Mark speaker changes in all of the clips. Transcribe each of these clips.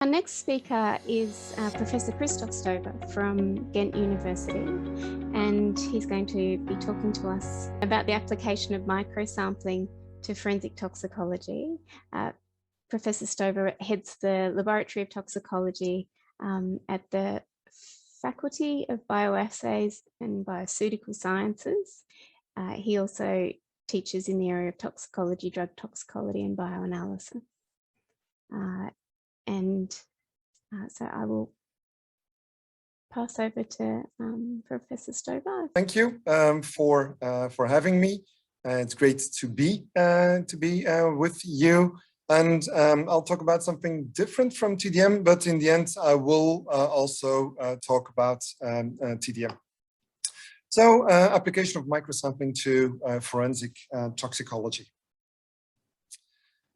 Speaker 1: Our next speaker is Professor Christophe Stove from Ghent University, and he's going to be talking to us about the application of microsampling to forensic toxicology. Professor Stove heads the Laboratory of Toxicology at the Faculty of Bioassays and Bioceutical Sciences. He also teaches in the area of toxicology, drug toxicology, and bioanalysis. So I will pass over to Professor Stove.
Speaker 2: Thank you for having me. It's great to be with you, and I'll talk about something different from TDM, but in the end I will also talk about TDM. So application of microsampling to forensic toxicology.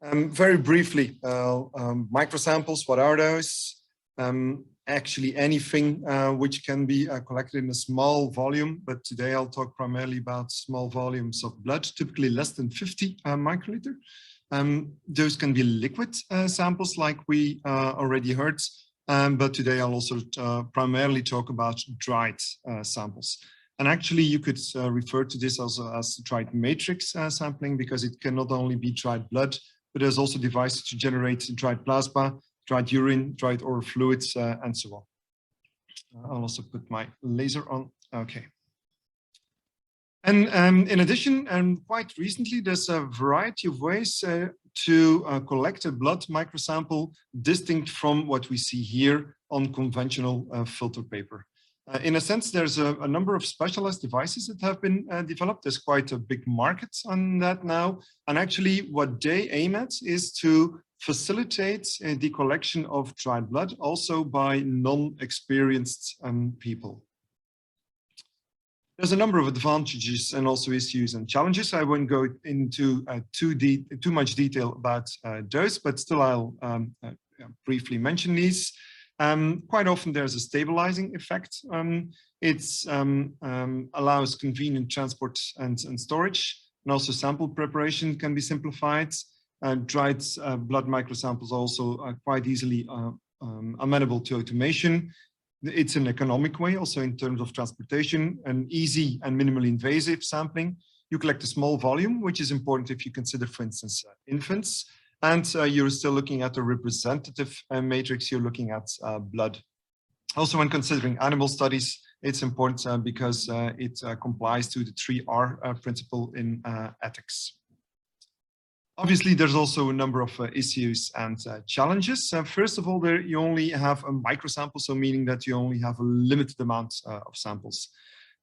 Speaker 2: Very briefly, microsamples, what are those? Actually anything which can be collected in a small volume, but today I'll talk primarily about small volumes of blood, typically less than 50 microliter. Those can be liquid samples like we already heard, but today I'll also primarily talk about dried samples. And actually you could refer to this also as dried matrix sampling, because it can not only be dried blood, but there's also devices to generate dried plasma, dried urine, dried oral fluids, and so on. I'll also put my laser on. Okay. And in addition, quite recently, there's a variety of ways to collect a blood microsample distinct from what we see here on conventional filter paper. In a sense, there's a number of specialized devices that have been developed. There's quite a big market on that now. And actually what they aim at is to facilitate the collection of dried blood also by non-experienced people. There's a number of advantages and also issues and challenges. I won't go into too much detail about those, but still I'll briefly mention these. Quite often there's a stabilizing effect. It allows convenient transport and storage, and also sample preparation can be simplified. Dried blood microsamples also are quite easily amenable to automation. It's an economic way also in terms of transportation, and easy and minimally invasive sampling. You collect a small volume, which is important if you consider, for instance, infants. And you're still looking at a representative matrix, you're looking at blood. Also, when considering animal studies, it's important because it complies to the 3R principle in ethics. Obviously, there's also a number of issues and challenges. First of all, there you only have a microsample, so meaning that you only have a limited amount of samples.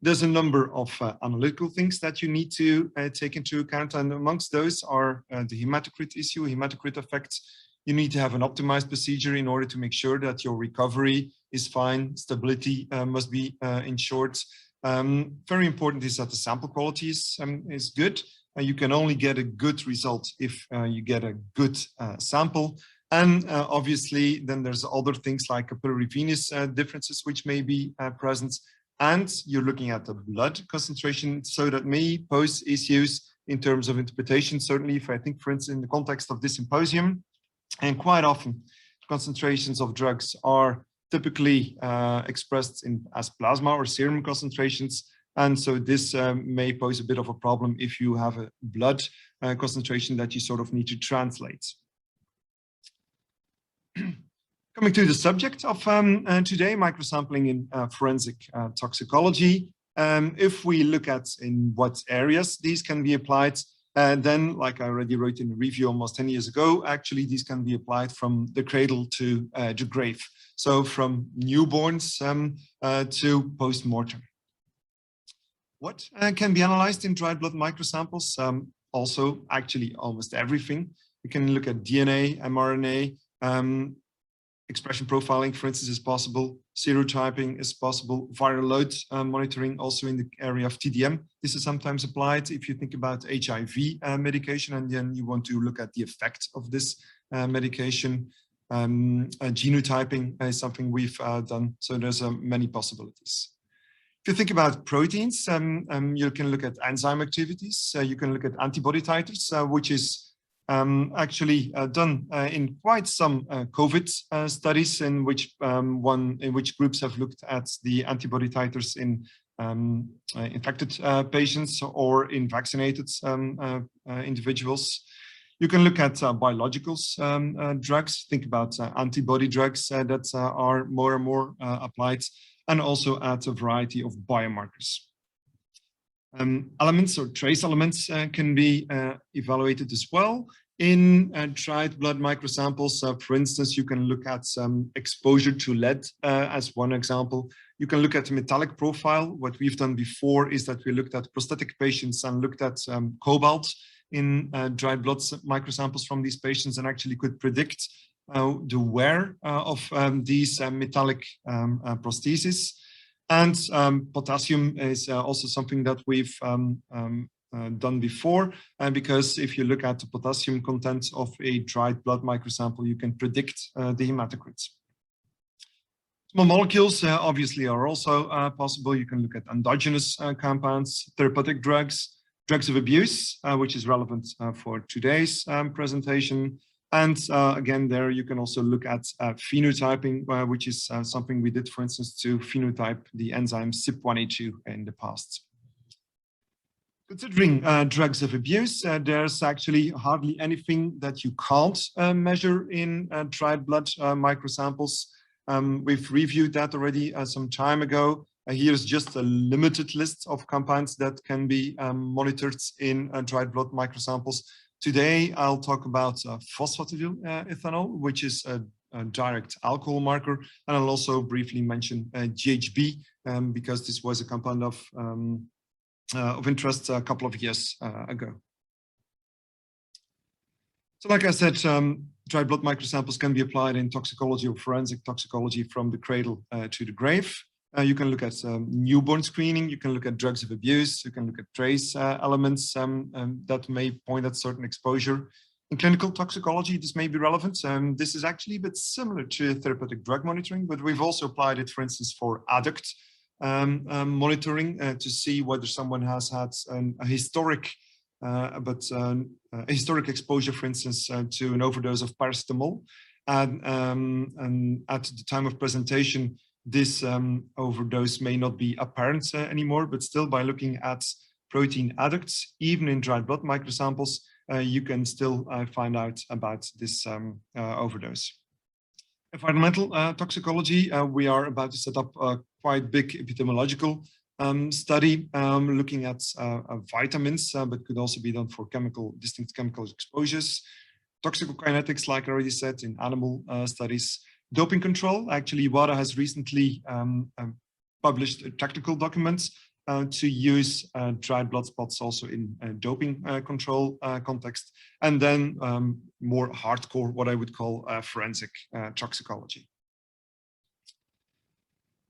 Speaker 2: There's a number of analytical things that you need to take into account, and amongst those are the hematocrit issue, hematocrit effect. You need to have an optimized procedure in order to make sure that your recovery is fine, stability must be ensured. Very important is that the sample quality is good. You can only get a good result if you get a good sample. And obviously, then there's other things like capillary venous differences which may be present. And you're looking at the blood concentration, so that may pose issues in terms of interpretation. Certainly, if I think, for instance, in the context of this symposium, and quite often concentrations of drugs are typically expressed as plasma or serum concentrations. And so this may pose a bit of a problem if you have a blood concentration that you sort of need to translate. Coming to the subject of today, microsampling in forensic toxicology. If we look at in what areas these can be applied, then, like I already wrote in the review almost 10 years ago, actually these can be applied from the cradle to the grave. So from newborns to post-mortem. What can be analyzed in dried blood microsamples? Also, actually almost everything. We can look at DNA, mRNA, expression profiling, for instance, is possible. Serotyping is possible. Viral load monitoring also in the area of TDM. This is sometimes applied if you think about HIV medication, and then you want to look at the effect of this medication. Genotyping is something we've done. So there's many possibilities. If you think about proteins, you can look at enzyme activities. You can look at antibody titers, which is actually done in quite some COVID studies in which groups have looked at the antibody titers in infected patients or in vaccinated individuals. You can look at biologicals drugs, think about antibody drugs that are more and more applied, and also at a variety of biomarkers. Elements or trace elements can be evaluated as well in dried blood microsamples. For instance, you can look at exposure to lead as one example. You can look at the metallic profile. What we've done before is that we looked at prosthetic patients and looked at cobalt in dried blood microsamples from these patients, and actually could predict the wear of these metallic prostheses. And potassium is also something that we've done before, because if you look at the potassium content of a dried blood microsample, you can predict the hematocrits. Small molecules obviously are also possible. You can look at endogenous compounds, therapeutic drugs, drugs of abuse, which is relevant for today's presentation. And again, there you can also look at phenotyping, which is something we did, for instance, to phenotype the enzyme CYP1A2 in the past. Considering drugs of abuse, there's actually hardly anything that you can't measure in dried blood microsamples. We've reviewed that already some time ago. Here's just a limited list of compounds that can be monitored in dried blood microsamples. Today, I'll talk about phosphatidylethanol, which is a direct alcohol marker, and I'll also briefly mention GHB, because this was a compound of interest a couple of years ago. So like I said, dried blood microsamples can be applied in toxicology or forensic toxicology from the cradle to the grave. You can look at newborn screening, you can look at drugs of abuse, you can look at trace elements that may point at certain exposure. In clinical toxicology, this may be relevant. This is actually a bit similar to therapeutic drug monitoring, but we've also applied it, for instance, for adduct monitoring to see whether someone has had a historic exposure, for instance, to an overdose of paracetamol. And at the time of presentation, this overdose may not be apparent anymore, but still by looking at protein adducts, even in dried blood microsamples, you can still find out about this overdose. Environmental toxicology, we are about to set up a quite big epidemiological study looking at vitamins, but could also be done for distinct chemical exposures. Toxicokinetics, like I already said, in animal studies. Doping control, actually WADA has recently published technical documents to use dried blood spots also in doping control context, and then more hardcore, what I would call forensic toxicology.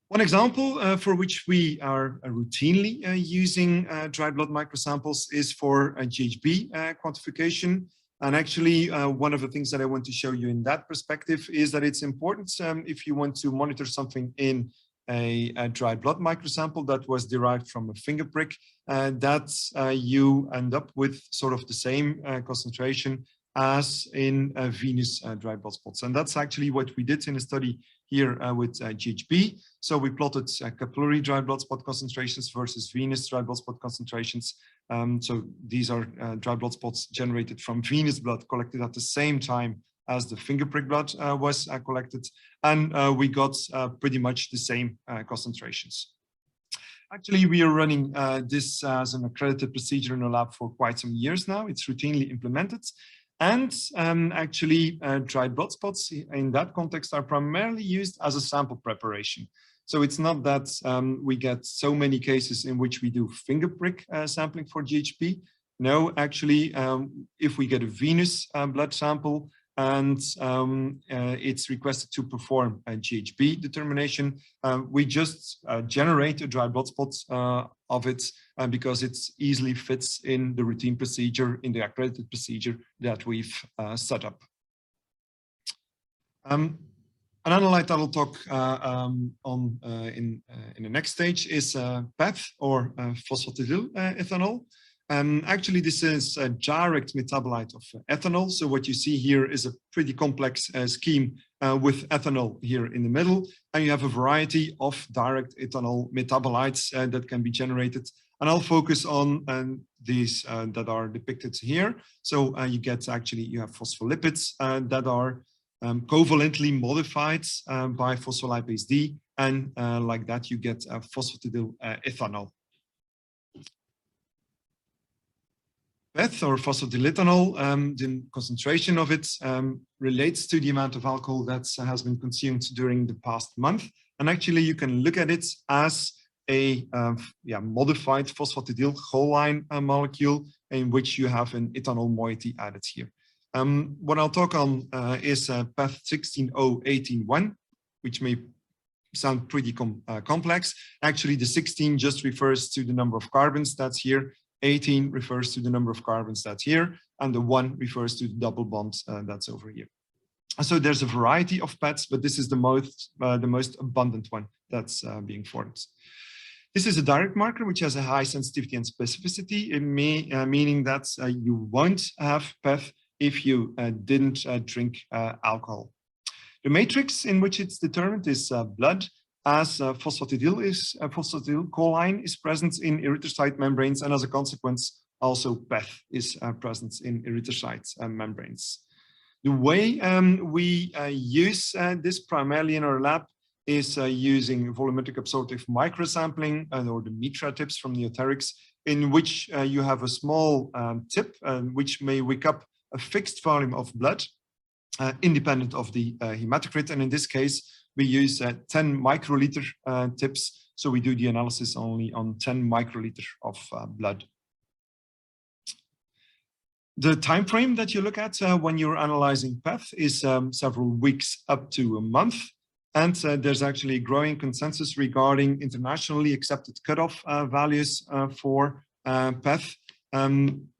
Speaker 2: One example for which we are routinely using dried blood microsamples is for GHB quantification. And actually, one of the things that I want to show you in that perspective is that it's important if you want to monitor something in a dried blood microsample that was derived from a finger prick, that you end up with sort of the same concentration as in venous dried blood spots. And that's actually what we did in a study here with GHB. So we plotted capillary dried blood spot concentrations versus venous dried blood spot concentrations. So these are dried blood spots generated from venous blood collected at the same time as the finger prick blood was collected. And we got pretty much the same concentrations. Actually, we are running this as an accredited procedure in a lab for quite some years now. It's routinely implemented. And actually, dried blood spots in that context are primarily used as a sample preparation. So it's not that we get so many cases in which we do finger prick sampling for GHB. No, actually, if we get a venous blood sample and it's requested to perform a GHB determination, we just generate a dried blood spot of it because it easily fits in the routine procedure, in the accredited procedure that we've set up. An analyte that I'll talk in the next stage is PETH, or phosphatidylethanol. Actually, this is a direct metabolite of ethanol. So what you see here is a pretty complex scheme with ethanol here in the middle. And you have a variety of direct ethanol metabolites that can be generated. And I'll focus on these that are depicted here. So you have phospholipids that are covalently modified by phospholipase D. And like that, you get phosphatidyl ethanol. PETH or phosphatidylethanol, the concentration of it relates to the amount of alcohol that has been consumed during the past month. And actually, you can look at it as a modified phosphatidyl molecule in which you have an ethanol moiety added here. What I'll talk on is PETH 16O181, which may sound pretty complex. Actually, the 16 just refers to the number of carbons that's here. 18 refers to the number of carbons that's here, and the 1 refers to the double bond that's over here. So there's a variety of PETs, but this is the most abundant one that's being formed. This is a direct marker which has a high sensitivity and specificity, meaning that you won't have PETH if you didn't drink alcohol. The matrix in which it's determined is blood, as phosphatidylcholine is present in erythrocyte membranes, and as a consequence, also PETH is present in erythrocyte membranes. The way we use this primarily in our lab is using volumetric absorptive microsampling or the MITRA tips from Neoterics, in which you have a small tip which may wake up a fixed volume of blood independent of the hematocrit, and in this case, we use 10 microliter tips, so we do the analysis only on 10 microliter of blood. The time frame that you look at when you're analyzing PETH is several weeks up to a month, and there's actually a growing consensus regarding internationally accepted cutoff values for PETH,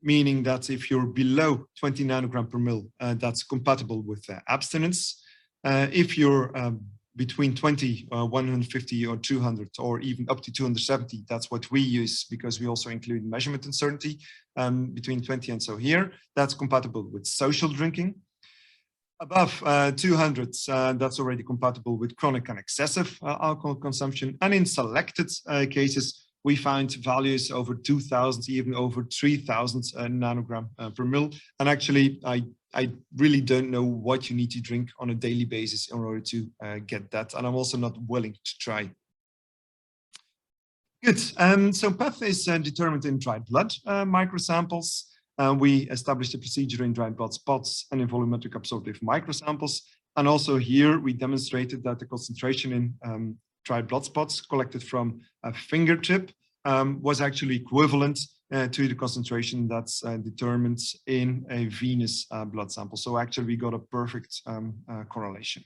Speaker 2: meaning that if you're below 20 nanogram per mil, that's compatible with abstinence. If you're between 20, 150 or 200, or even up to 270. That's what we use because we also include measurement uncertainty between 20 and so here. That's compatible with social drinking. Above 200, that's already compatible with chronic and excessive alcohol consumption. And in selected cases, we find values over 2,000, even over 3,000 nanogram per mil. And actually, I really don't know what you need to drink on a daily basis in order to get that. And I'm also not willing to try. Good. So PETH is determined in dried blood microsamples. We established a procedure in dried blood spots and in volumetric absorptive microsamples. And also here, we demonstrated that the concentration in dried blood spots collected from a fingertip was actually equivalent to the concentration that's determined in a venous blood sample. So actually we got a perfect correlation.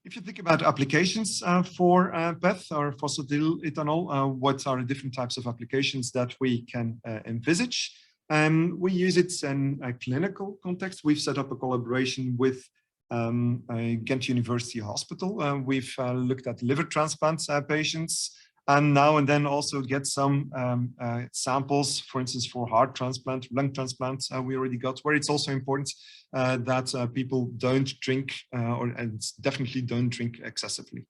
Speaker 2: If you think about applications for PETH or phosphatidylethanol, what are the different types of applications that we can envisage? We use it in a clinical context. We've set up a collaboration with Ghent University Hospital. We've looked at liver transplant patients, and now and then also get some samples, for instance, for heart transplant, lung transplant, we already got, where it's also important that people don't drink and definitely don't drink excessively.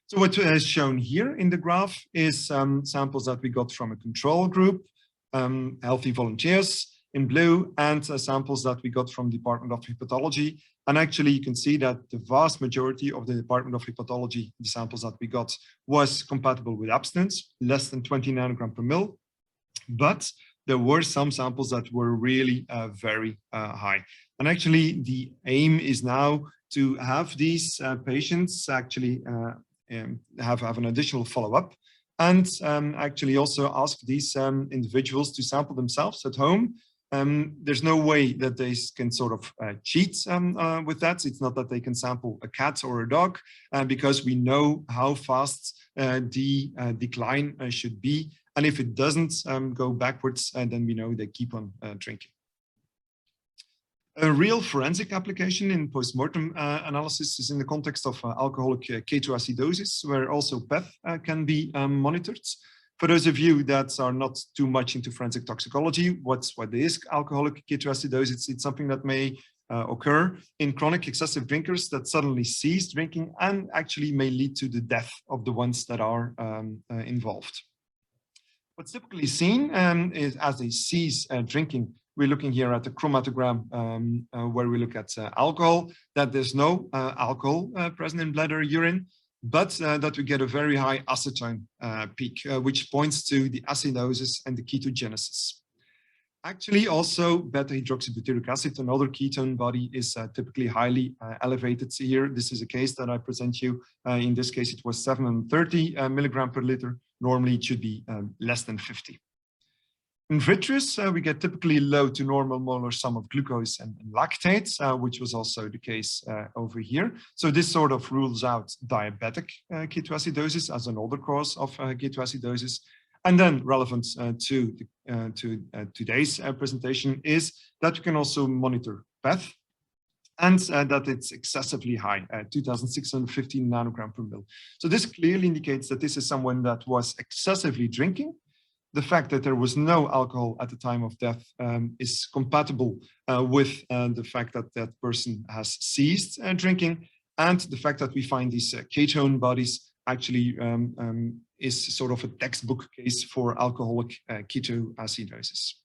Speaker 2: So what is shown here in the graph is samples that we got from a control group, healthy volunteers in blue, and samples that we got from the Department of Hepatology. And actually, you can see that the vast majority of the Department of Hepatology, the samples that we got, was compatible with abstinence, less than 20 nanogram per mil. But there were some samples that were really very high. And actually, the aim is now to have these patients actually have an additional follow-up, and actually also ask these individuals to sample themselves at home. There's no way that they can sort of cheat with that. It's not that they can sample a cat or a dog, because we know how fast the decline should be. And if it doesn't go backwards, then we know they keep on drinking. A real forensic application in post-mortem analysis is in the context of alcoholic ketoacidosis, where also PETH can be monitored. For those of you that are not too much into forensic toxicology, what is alcoholic ketoacidosis? It's something that may occur in chronic excessive drinkers that suddenly cease drinking and actually may lead to the death of the ones that are involved. What's typically seen is as they cease drinking, we're looking here at the chromatogram where we look at alcohol, that there's no alcohol present in blood or urine, but that we get a very high acetone peak, which points to the acidosis and the ketogenesis. Actually, also beta-hydroxybutyric acid, another ketone body, is typically highly elevated here. This is a case that I present you. In this case, it was 730 milligram per liter. Normally, it should be less than 50. In vitreous, we get typically low to normal molar sum of glucose and lactate, which was also the case over here. So this sort of rules out diabetic ketoacidosis as another cause of ketoacidosis. And then relevant to today's presentation is that you can also monitor PETH and that it's excessively high, 2,615 nanogram per mil. So this clearly indicates that this is someone that was excessively drinking. The fact that there was no alcohol at the time of death is compatible with the fact that that person has ceased drinking, and the fact that we find these ketone bodies actually is sort of a textbook case for alcoholic ketoacidosis.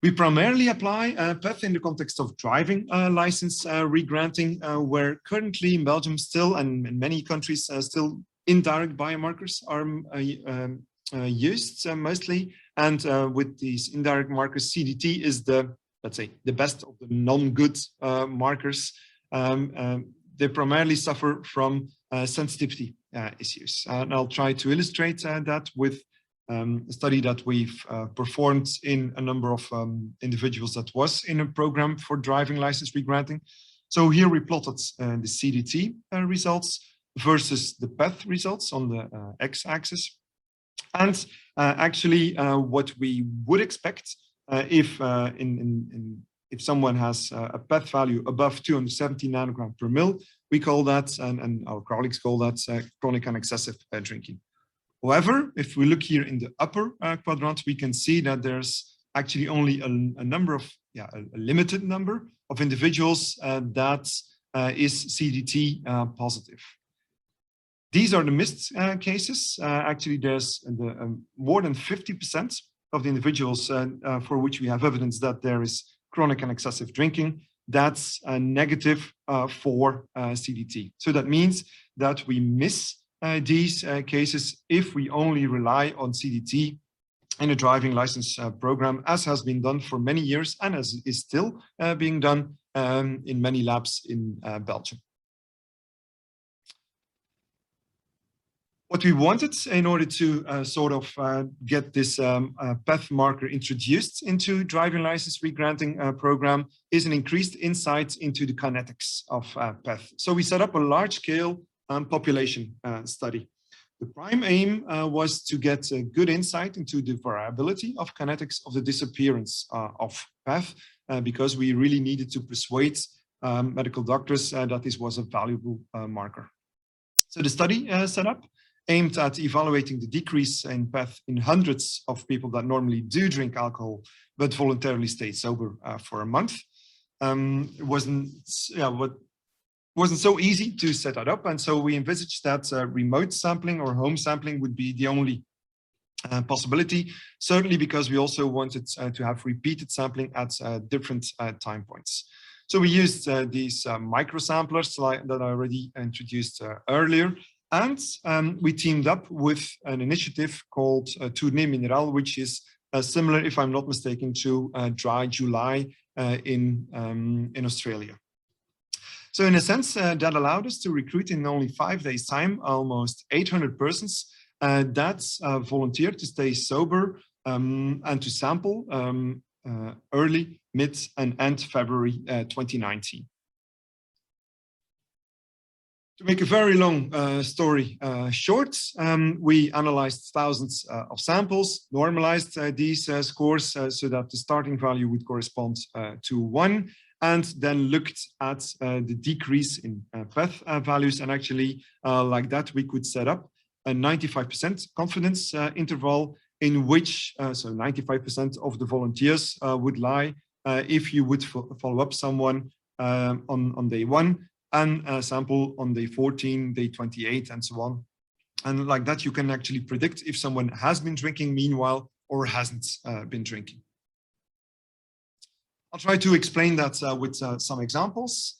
Speaker 2: We primarily apply PETH in the context of driving license regranting, where currently in Belgium still, and in many countries still, indirect biomarkers are used mostly. And with these indirect markers, CDT is the, let's say, the best of the non-good markers. They primarily suffer from sensitivity issues. And I'll try to illustrate that with a study that we've performed in a number of individuals that was in a program for driving license regranting. So here we plotted the CDT results versus the PETH results on the x-axis. And actually what we would expect if someone has a PETH value above 270 nanogram per mil, we call that, and our colleagues call that chronic and excessive drinking. However, if we look here in the upper quadrant, we can see that there's actually only a limited number of individuals that is CDT positive. These are the missed cases. Actually, there's more than 50% of the individuals for which we have evidence that there is chronic and excessive drinking, that's negative for CDT. So that means that we miss these cases if we only rely on CDT in a driving license program, as has been done for many years and as is still being done in many labs in Belgium. What we wanted in order to sort of get this PETH marker introduced into driving license regranting program is an increased insight into the kinetics of PETH. So we set up a large-scale population study. The prime aim was to get a good insight into the variability of kinetics of the disappearance of PETH, because we really needed to persuade medical doctors that this was a valuable marker. So the study set up aimed at evaluating the decrease in PETH in hundreds of people that normally do drink alcohol, but voluntarily stay sober for a month. It wasn't so easy to set that up. And so we envisaged that remote sampling or home sampling would be the only possibility, certainly because we also wanted to have repeated sampling at different time points. So we used these microsamplers that I already introduced earlier. And we teamed up with an initiative called Tournée Minéral, which is similar, if I'm not mistaken, to Dry July in Australia. So in a sense, that allowed us to recruit in only 5 days' time almost 800 persons that volunteered to stay sober and to sample early, mid, and end February 2019. To make a very long story short, we analyzed thousands of samples, normalized these scores so that the starting value would correspond to 1, and then looked at the decrease in PETH values. And actually, like that, we could set up a 95% confidence interval in which, so 95% of the volunteers would lie if you would follow up someone on day 1 and sample on day 14, day 28, and so on. And like that, you can actually predict if someone has been drinking meanwhile or hasn't been drinking. I'll try to explain that with some examples.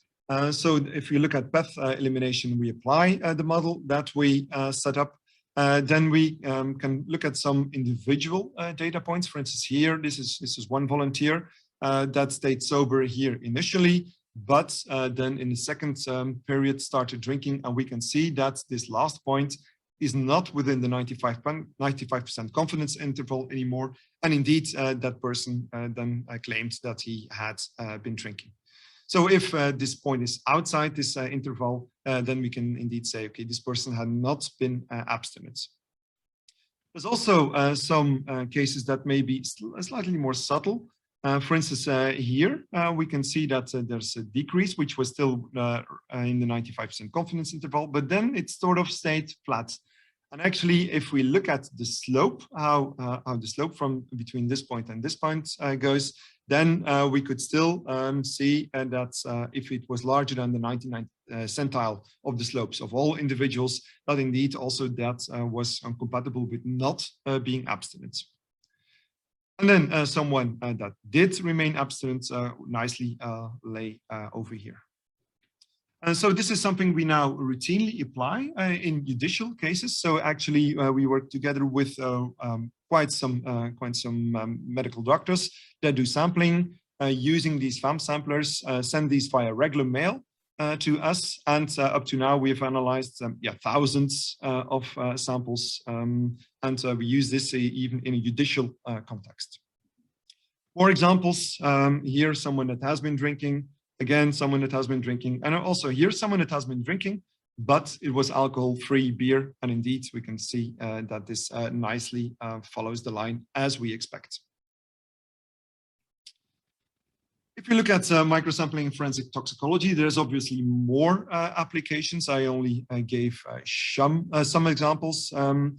Speaker 2: So if you look at PETH elimination, we apply the model that we set up. Then we can look at some individual data points. For instance, here, this is one volunteer that stayed sober here initially, but then in the second period started drinking, and we can see that this last point is not within the 95% confidence interval anymore. And indeed, that person then claimed that he had been drinking. So if this point is outside this interval, then we can indeed say, okay, this person had not been abstinent. There's also some cases that may be slightly more subtle. For instance, here we can see that there's a decrease, which was still in the 95% confidence interval, but then it sort of stayed flat. And actually, if we look at the slope, how the slope from between this point and this point goes, then we could still see that if it was larger than the 99th centile of the slopes of all individuals, that indeed also that was incompatible with not being abstinent. And then someone that did remain abstinent nicely lay over here. And so this is something we now routinely apply in judicial cases. So actually, we work together with quite some medical doctors that do sampling using these FAM samplers, send these via regular mail to us. And up to now, we have analyzed thousands of samples. And we use this even in a judicial context. More examples, here, someone that has been drinking. Again, someone that has been drinking, and also here, someone that has been drinking, but it was alcohol-free beer. And indeed, we can see that this nicely follows the line as we expect. If you look at microsampling in forensic toxicology, there's obviously more applications. I only gave some examples. A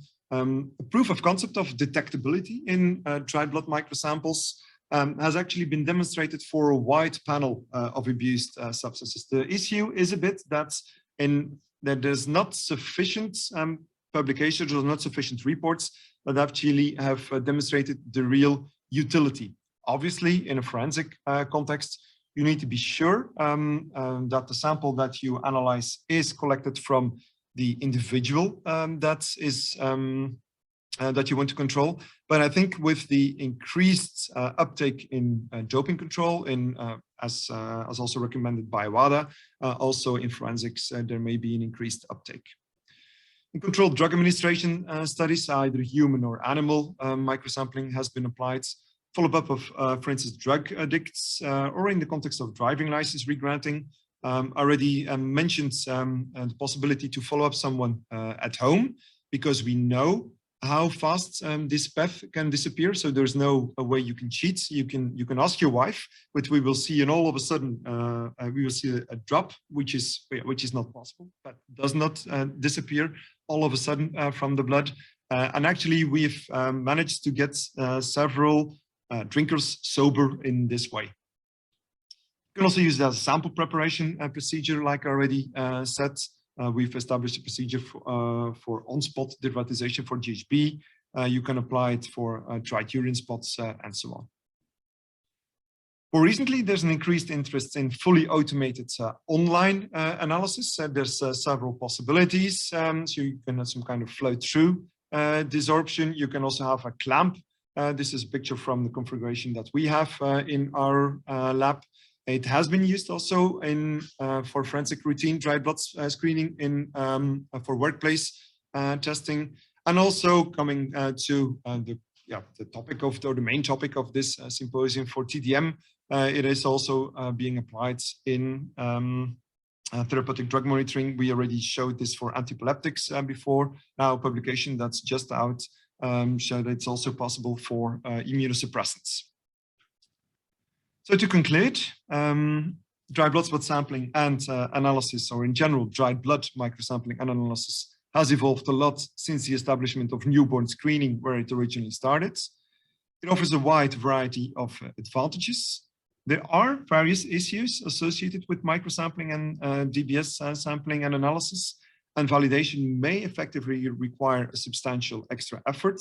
Speaker 2: proof of concept of detectability in dried blood microsamples has actually been demonstrated for a wide panel of abused substances. The issue is a bit that there's not sufficient publications or not sufficient reports that actually have demonstrated the real utility. Obviously, in a forensic context, you need to be sure that the sample that you analyze is collected from the individual that you want to control. But I think with the increased uptake in doping control, as also recommended by WADA, also in forensics, there may be an increased uptake. In controlled drug administration studies, either human or animal, microsampling has been applied. Follow-up of, for instance, drug addicts, or in the context of driving license regranting. Already mentioned the possibility to follow up someone at home, because we know how fast this PETH can disappear. So there's no way you can cheat. You can ask your wife, but we will see, and all of a sudden we will see a drop, which is not possible. That does not disappear all of a sudden from the blood. And actually, we've managed to get several drinkers sober in this way. You can also use it as a sample preparation procedure, like I already said. We've established a procedure for on-spot derivatization for GHB. You can apply it for dried urine spots and so on. More recently, there's an increased interest in fully automated online analysis. There's several possibilities. So you can have some kind of flow-through desorption. You can also have a clamp. This is a picture from the configuration that we have in our lab. It has been used also for forensic routine dried blood screening for workplace testing, and also coming to the topic of the main topic of this symposium for TDM. It is also being applied in therapeutic drug monitoring. We already showed this for antiepileptics before. Now, a publication that's just out showed that it's also possible for immunosuppressants. So to conclude, dried blood spot sampling and analysis, or in general, dried blood microsampling and analysis, has evolved a lot since the establishment of newborn screening, where it originally started. It offers a wide variety of advantages. There are various issues associated with microsampling and DBS sampling and analysis, and validation may effectively require a substantial extra effort.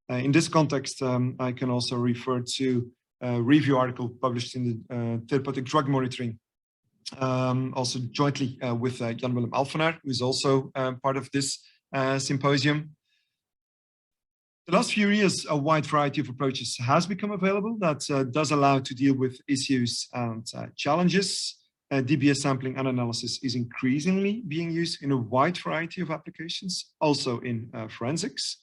Speaker 2: In this context, I can also refer to a review article published in the Therapeutic Drug Monitoring, also jointly with Jan-Willem Alphenaar, who is also part of this symposium. The last few years, a wide variety of approaches has become available that does allow to deal with issues and challenges. DBS sampling and analysis is increasingly being used in a wide variety of applications, also in forensics.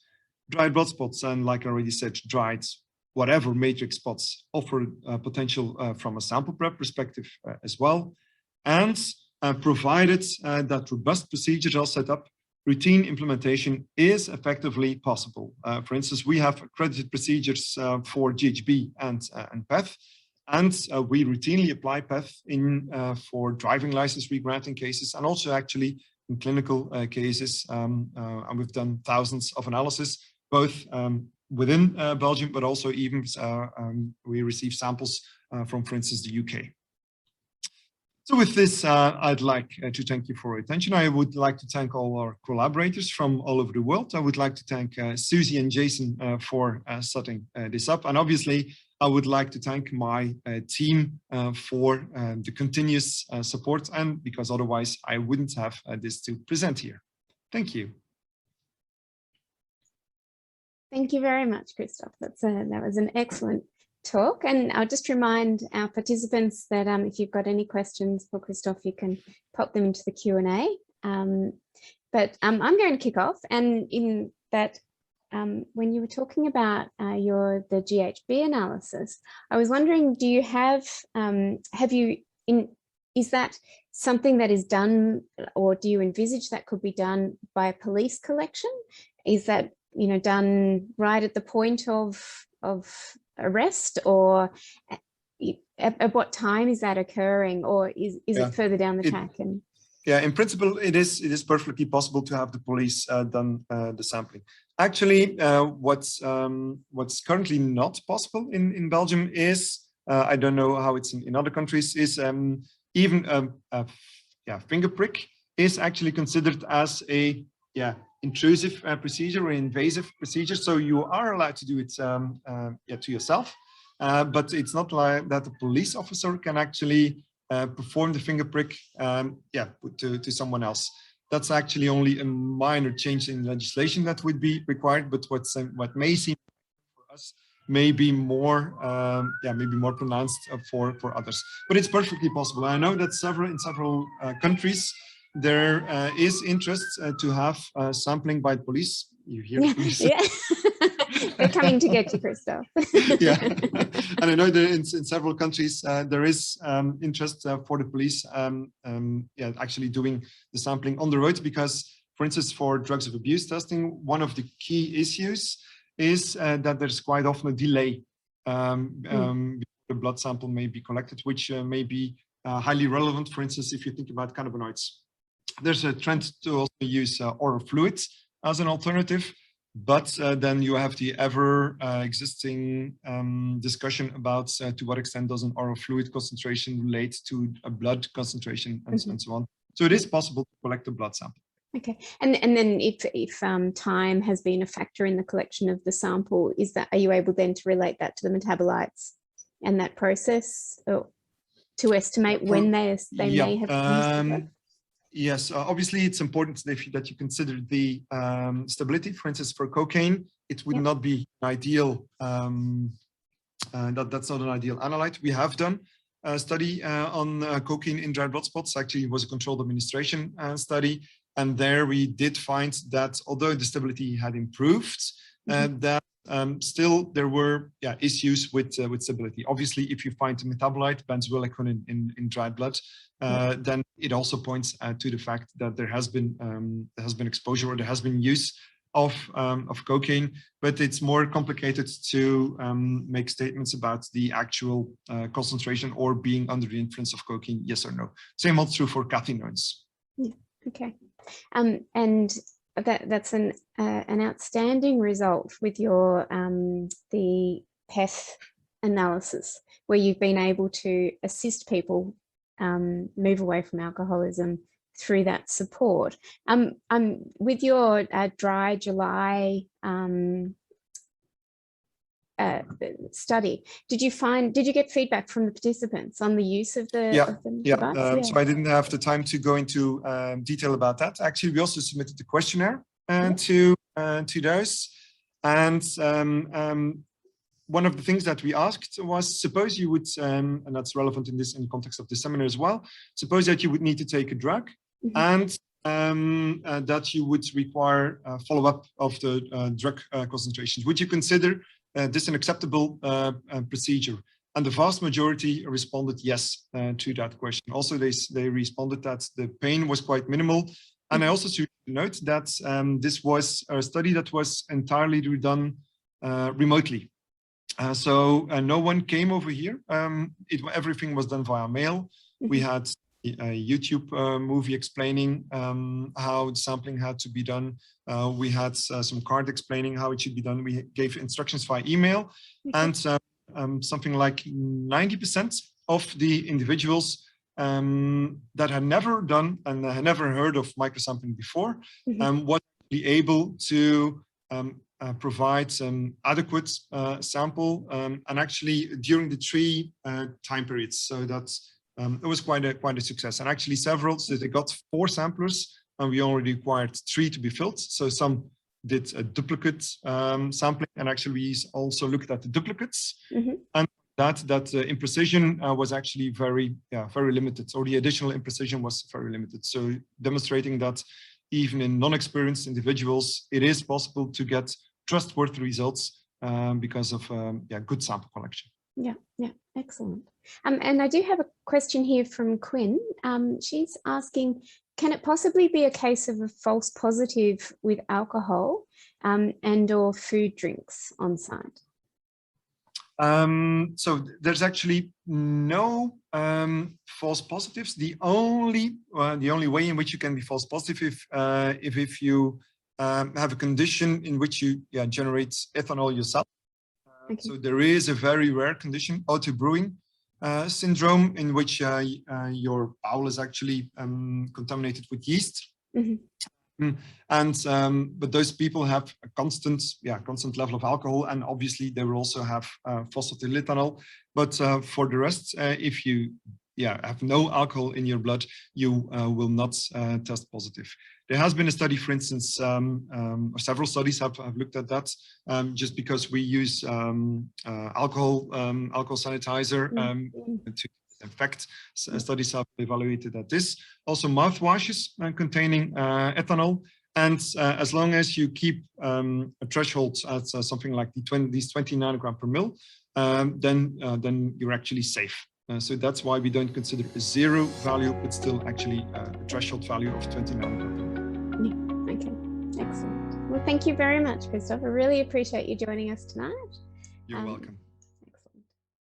Speaker 2: Dried blood spots, and like I already said, dried whatever matrix spots offer potential from a sample prep perspective as well. And provided that robust procedures are set up, routine implementation is effectively possible. For instance, we have accredited procedures for GHB and PETH, and we routinely apply PETH for driving license regranting cases, and also actually in clinical cases. And we've done thousands of analysis, both within Belgium, but also even we receive samples from, for instance, the UK. So with this, I'd like to thank you for your attention. I would like to thank all our collaborators from all over the world. I would like to thank Susie and Jason for setting this up. And obviously, I would like to thank my team for the continuous support, and because otherwise I wouldn't have this to present here. Thank you.
Speaker 1: Thank you very much, Christophe. That was an excellent talk, and I'll just remind our participants that if you've got any questions for Christophe, you can pop them into the Q&A. But I'm going to kick off, and in that, when you were talking about the GHB analysis, I was wondering, do you have is that something that is done, or do you envisage that could be done by a police collection? Is that done right at the point of arrest, or at what time is that occurring, or is it further down the track? And
Speaker 2: yeah, in principle, it is perfectly possible to have the police done the sampling. Actually, what's currently not possible in Belgium is, I don't know how it's in other countries, is even finger prick is actually considered as a intrusive procedure or invasive procedure. So you are allowed to do it to yourself, but it's not like that a police officer can actually perform the finger prick to someone else. That's actually only a minor change in legislation that would be required, but what may seem for us may be more pronounced for others. But it's perfectly possible. I know that in several countries there is interest to have sampling by the police. You hear the police? Yeah.
Speaker 1: They're coming to get you, Christophe.
Speaker 2: Yeah, and I know that in several countries there is interest for the police actually doing the sampling on the road, because, for instance, for drugs of abuse testing, one of the key issues is that there's quite often a delay. The blood sample may be collected, which may be highly relevant. For instance, if you think about cannabinoids, there's a trend to also use oral fluids as an alternative, but then you have the ever existing discussion about to what extent does an oral fluid concentration relate to a blood concentration and so on. So it is possible to collect a blood sample.
Speaker 1: Okay, and then if time has been a factor in the collection of the sample, are you able then to relate that to the metabolites and that process, or to estimate when they may have used the blood?
Speaker 2: Yes, obviously it's important that you consider the stability. For instance, for cocaine, it would not be ideal. That's not an ideal analyte. We have done a study on cocaine in dried blood spots. Actually, it was a controlled administration study, and there we did find that although the stability had improved, that still there were issues with stability. Obviously, if you find a metabolite, benzoyl in dried blood, then it also points to the fact that there has been exposure, or there has been use of cocaine, but it's more complicated to make statements about the actual concentration or being under the influence of cocaine, yes or no. Same holds true for cathinoids.
Speaker 1: Yeah. Okay. And that's an outstanding result with your the PETH analysis, where you've been able to assist people move away from alcoholism through that support. With your dry July study, did you get feedback from the participants on the use of the, device?
Speaker 2: So I didn't have the time to go into detail about that. Actually, we also submitted the questionnaire to those, and one of the things that we asked was, suppose you would, and that's relevant in the context of the seminar as well, suppose that you would need to take a drug, and that you would require follow-up of the drug concentrations. Would you consider this an acceptable procedure? And the vast majority responded yes to that question. Also, they responded that the pain was quite minimal. And I also should note that this was a study that was entirely done remotely. So no one came over here. Everything was done via mail. We had a YouTube movie explaining how the sampling had to be done. We had some card explaining how it should be done. We gave instructions via email, and something like 90% of the individuals that had never done and had never heard of microsampling before was able to provide some adequate sample, and actually during the 3 time periods. So that's it was quite a success, and actually several. So they got 4 samplers, and we already required 3 to be filled. So some did a duplicate sampling, and actually we also looked at the duplicates, and that imprecision was actually very limited. So the additional imprecision was very limited. So demonstrating that even in non-experienced individuals, it is possible to get trustworthy results because of good sample collection.
Speaker 1: Yeah, excellent. And I do have a question here from Quinn. She's asking, can it possibly be a case of a false positive with alcohol and or food drinks on site?
Speaker 2: So there's actually no false positives. The only way in which you can be false positive if you have a condition in which you generate ethanol yourself. So there is a very rare condition, auto-brewing syndrome, in which your bowel is actually contaminated with yeast. But those people have a constant level of alcohol, and obviously they will also have phosphatidylate ethanol. But for the rest, if you have no alcohol in your blood, you will not test positive. There has been a study, for instance, or several studies have looked at that. Just because we use alcohol sanitizer to infect, studies have evaluated at this. Also mouthwashes containing ethanol, and as long as you keep a threshold at something like these 20 nanogram per mil, then you're actually safe. So that's why we don't consider a 0 value, but still actually a threshold value of 20 nanogram per mil.
Speaker 1: Okay, excellent. Well, thank you very much, Christophe. I really appreciate you joining us tonight.
Speaker 2: You're welcome.